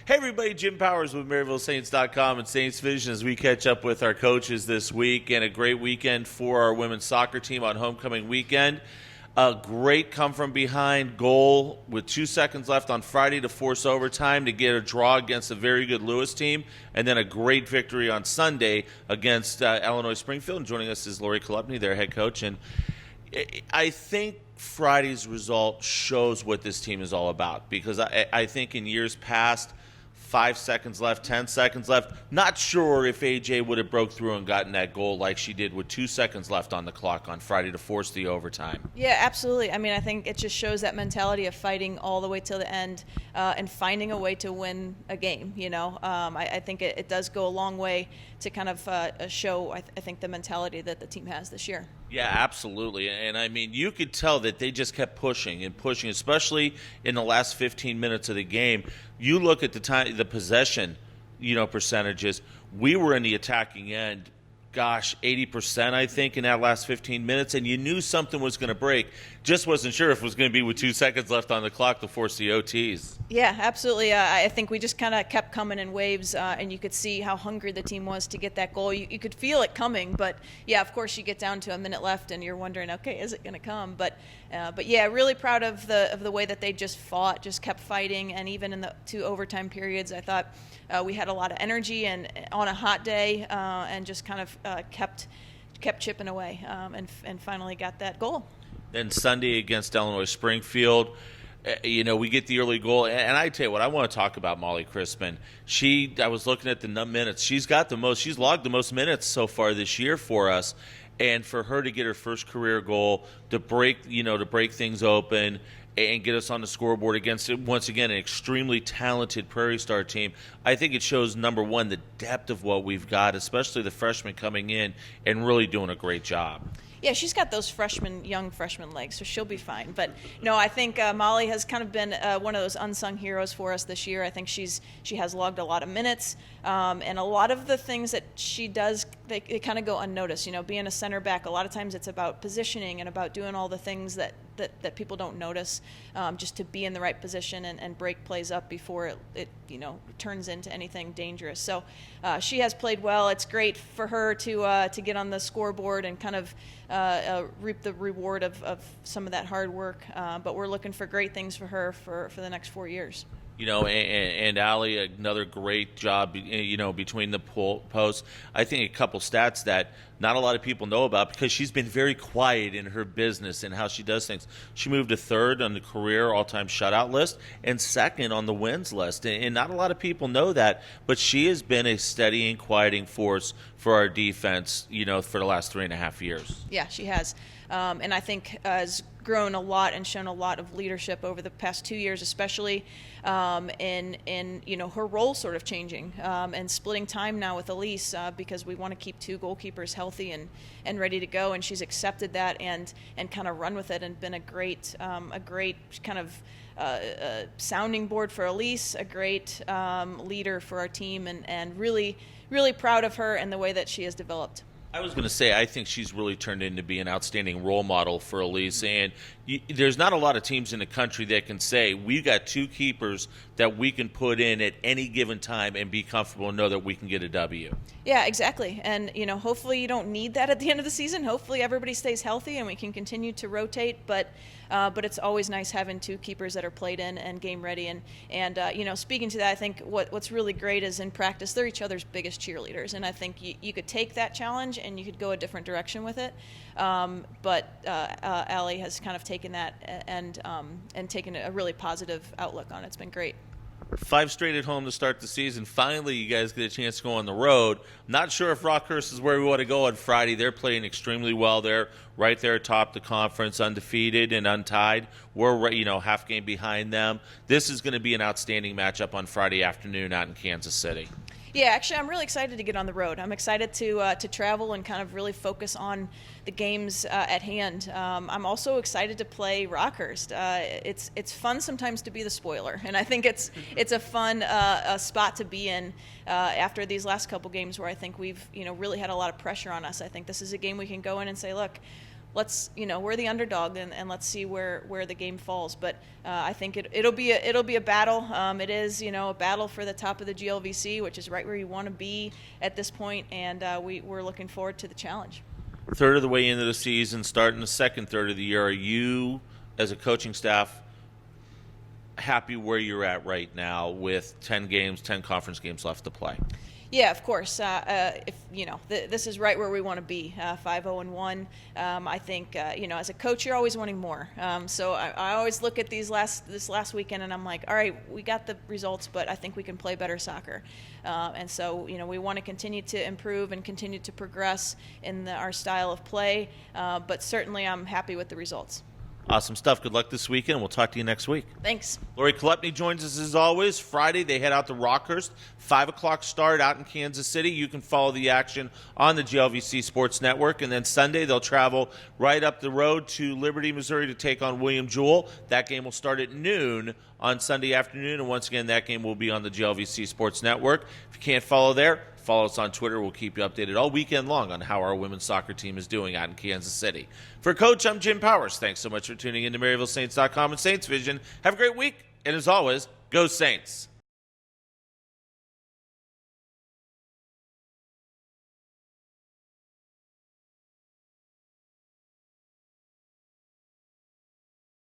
Hey everybody, Jim Powers with MaryvilleSaints.com and Saints Vision as we catch up with our coaches this week, and a great weekend for our women's soccer team on homecoming weekend. A great come-from-behind goal with 2 seconds left on Friday to force overtime to get a draw against a very good Lewis team, and then a great victory on Sunday against Illinois Springfield. And joining us is Lori Chalupny, their head coach. And I think Friday's result shows what this team is all about, because I think in years past, 5 seconds left, 10 seconds left. Not sure if AJ would have broke through and gotten that goal like she did with 2 seconds left on the clock on Friday to force the overtime. Yeah, absolutely. I mean, I think it just shows that mentality of fighting all the way till the end and finding a way to win a game, you know. I think it does go a long way to kind of show, I think, the mentality that the team has this year. Yeah, absolutely. And I mean, you could tell that they just kept pushing and pushing, especially in the last 15 minutes of the game. You look at the possession, percentages. We were in the attacking end, 80%, I think, in that last 15 minutes, and you knew something was going to break. Just wasn't sure if it was going to be with 2 seconds left on the clock to force the OTs. Yeah, absolutely. I think we just kind of kept coming in waves, and you could see how hungry the team was to get that goal. You could feel it coming, but yeah, of course, you get down to a minute left, and you're wondering, okay, is it going to come? But yeah, really proud of the way that they just fought, just kept fighting, and even in the 2 overtime periods, I thought we had a lot of energy and on a hot day, and just kind of kept chipping away, and finally got that goal. Then Sunday against Illinois Springfield, we get the early goal, and I tell you what, I want to talk about Molly Crispin. I was looking at the minutes. She's logged the most minutes so far this year for us, and for her to get her first career goal, to break things open and get us on the scoreboard against, once again, an extremely talented Prairie Star team, I think it shows, number one, the depth of what we've got, especially the freshmen coming in and really doing a great job. Yeah, she's got those young freshman legs, so she'll be fine. But I think Molly has kind of been one of those unsung heroes for us this year. I think she has logged a lot of minutes, and a lot of the things that she does, they kind of go unnoticed. Being a center back, a lot of times it's about positioning and about doing all the things that people don't notice, just to be in the right position and break plays up before it turns into anything dangerous. So she has played well. It's great for her to get on the scoreboard and kind of reap the reward of some of that hard work. But we're looking for great things for her for the next 4 years. And Allie, another great job, between the posts. I think a couple stats that not a lot of people know about, because she's been very quiet in her business and how she does things. She moved to 3rd on the career all-time shutout list and 2nd on the wins list. And not a lot of people know that, but she has been a steady and quieting force for our defense, for the last 3.5 years. Yeah, she has. And I think has grown a lot and shown a lot of leadership over the past 2 years, especially in her role sort of changing, and splitting time now with Elise, because we want to keep 2 goalkeepers healthy and ready to go, and she's accepted that and kind of run with it and been a great kind of sounding board for Elise, a great leader for our team, and really, really proud of her and the way that she has developed. I was going to say, I think she's really turned into be an outstanding role model for Elise, and there's not a lot of teams in the country that can say, we got 2 keepers that we can put in at any given time and be comfortable and know that we can get a W. Yeah, exactly. And, hopefully you don't need that at the end of the season. Hopefully everybody stays healthy and we can continue to rotate, but it's always nice having 2 keepers that are played in and game ready. And speaking to that, I think what's really great is in practice, they're each other's biggest cheerleaders. And I think you could take that challenge and you could go a different direction with it. But Allie has kind of taken that and taken a really positive outlook on it. It's been great. 5 straight at home to start the season. Finally, you guys get a chance to go on the road. Not sure if Rockhurst is where we want to go on Friday. They're playing extremely well. They're right there atop the conference, undefeated and untied. We're half game behind them. This is going to be an outstanding matchup on Friday afternoon out in Kansas City. Yeah, actually, I'm really excited to get on the road. I'm excited to travel and kind of really focus on the games at hand. I'm also excited to play Rockhurst. It's fun sometimes to be the spoiler, and I think it's a fun spot to be in after these last couple games where I think we've really had a lot of pressure on us. I think this is a game we can go in and say, look, we're the underdog, and let's see where the game falls. But I think it'll be a battle. It is, a battle for the top of the GLVC, which is right where you want to be at this point, and we're looking forward to the challenge. Third of the way into the season, starting the second third of the year, are you, as a coaching staff, happy where you're at right now with 10 games, 10 conference games left to play? Yeah, of course. This is right where we want to be, 5-0-1. I think, as a coach, you're always wanting more. So I always look at this last weekend, and I'm like, all right, we got the results, but I think we can play better soccer. And so, we want to continue to improve and continue to progress in our style of play. But certainly, I'm happy with the results. Awesome stuff. Good luck this weekend. We'll talk to you next week. Thanks. Lori Chalupny joins us as always. Friday, they head out to Rockhurst. 5 o'clock start out in Kansas City. You can follow the action on the GLVC Sports Network. And then Sunday, they'll travel right up the road to Liberty, Missouri to take on William Jewell. That game will start at noon on Sunday afternoon. And once again, that game will be on the GLVC Sports Network. If you can't follow there, follow us on Twitter. We'll keep you updated all weekend long on how our women's soccer team is doing out in Kansas City. For Coach, I'm Jim Powers. Thanks so much for tuning in to MaryvilleSaints.com and Saints Vision. Have a great week. And as always, go Saints.